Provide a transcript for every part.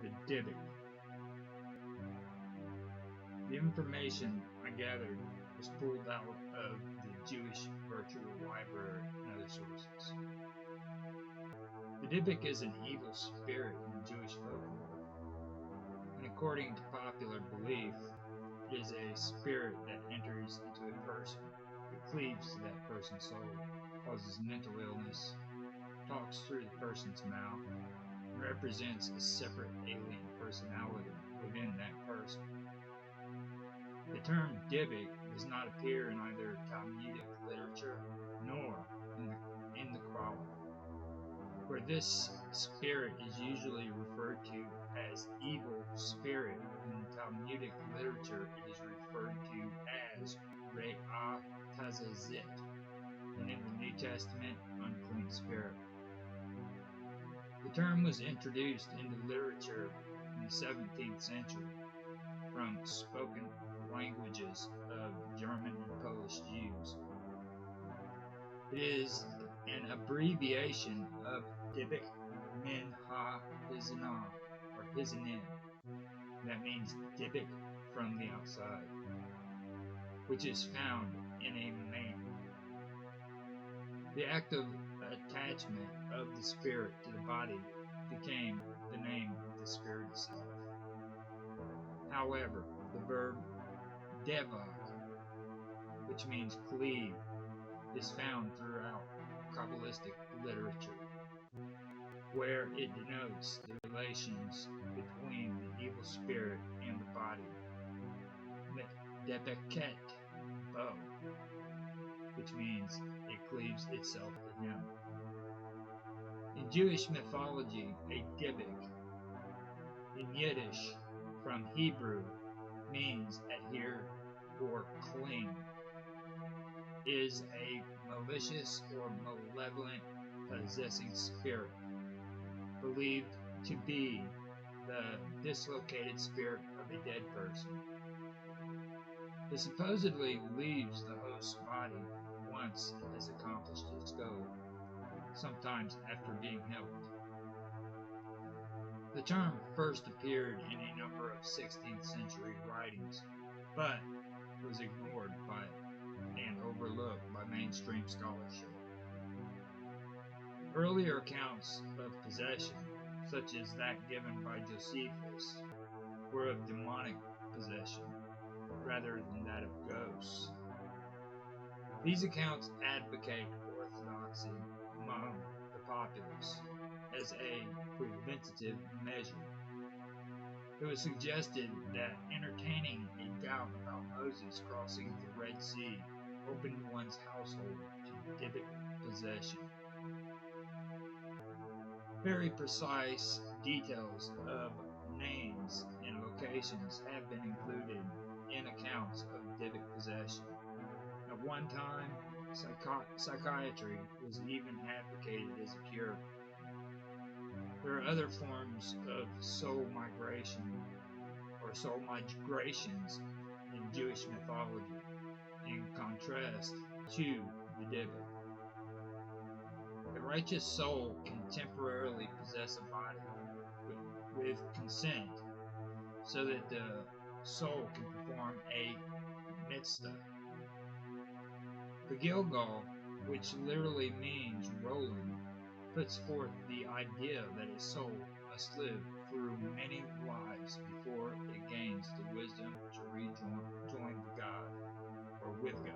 The Dybbuk. The information I gathered was pulled out of the Jewish Virtual Library and other sources. The Dybbuk is an evil spirit in Jewish folklore, and according to popular belief, it is a spirit that enters into a person, it cleaves to that person's soul, causes mental illness, talks through the person's mouth, and represents a separate alien personality within that person. The term Dybbuk does not appear in either Talmudic literature nor in the Quran, where this spirit is usually referred to as evil spirit. In Talmudic literature, it is referred to as Re'ah Tazazit, and in the New Testament, unclean spirit. The term was introduced into literature in the 17th century from spoken languages of German and Polish Jews. It is an abbreviation of Dybbuk min ha-Hizanah, or Hizanin. That means Dybbuk from the outside, which is found in a man. The act of attachment of the spirit to the body became the name of the spirit itself. However, the verb Dybbuk, which means cleave, is found throughout Kabbalistic literature, where it denotes the relations between the evil spirit and the body. Debeket bo, which means it cleaves itself to him. In Jewish mythology, a Dybbuk, in Yiddish from Hebrew, means adhere or cling, is a malicious or malevolent possessing spirit, believed to be the dislocated spirit of a dead person. It supposedly leaves the host's body once it has accomplished its goal, sometimes after being helped. The term first appeared in a number of 16th century writings, but was ignored by and overlooked by mainstream scholarship. Earlier accounts of possession, such as that given by Josephus, were of demonic possession rather than that of ghosts. These accounts advocate orthodoxy among the populace as a preventative measure. It was suggested that entertaining a doubt about Moses crossing the Red Sea opened one's household to Dybbuk possession. Very precise details of names and locations have been included in accounts of Dybbuk possession. At one time, psychiatry was even advocated as a cure. There are other forms of soul migration or soul migrations in Jewish mythology, in contrast to the Dybbuk. A righteous soul can temporarily possess a body with consent so that the soul can perform a mitzvah. The Gilgal, which literally means rolling, puts forth the idea that a soul must live through many lives before it gains the wisdom to rejoin God or with God.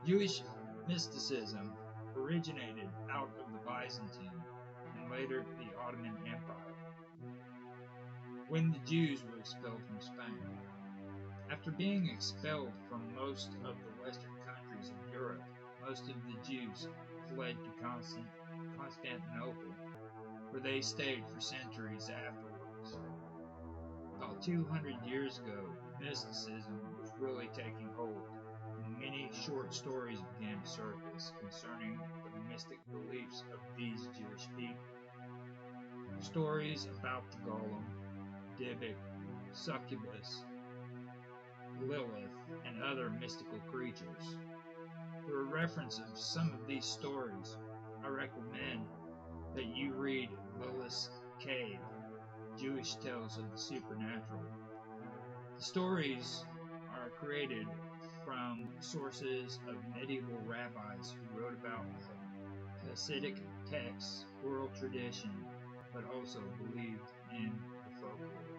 Jewish mysticism originated out of the Byzantine and later the Ottoman Empire, when the Jews were expelled from Spain. After being expelled from most of the Western countries of Europe, most of the Jews fled to Constantinople, where they stayed for centuries afterwards. About 200 years ago, mysticism was really taking hold, and many short stories began to surface concerning the mystic beliefs of these Jewish people. Stories about the Golem, Dybbuk, succubus, Lilith, and other mystical creatures. For a reference of some of these stories, I recommend that you read Lilith's Cave, Jewish Tales of the Supernatural. The stories are created from sources of medieval rabbis who wrote about Hasidic texts, oral tradition, but also believed in the folklore.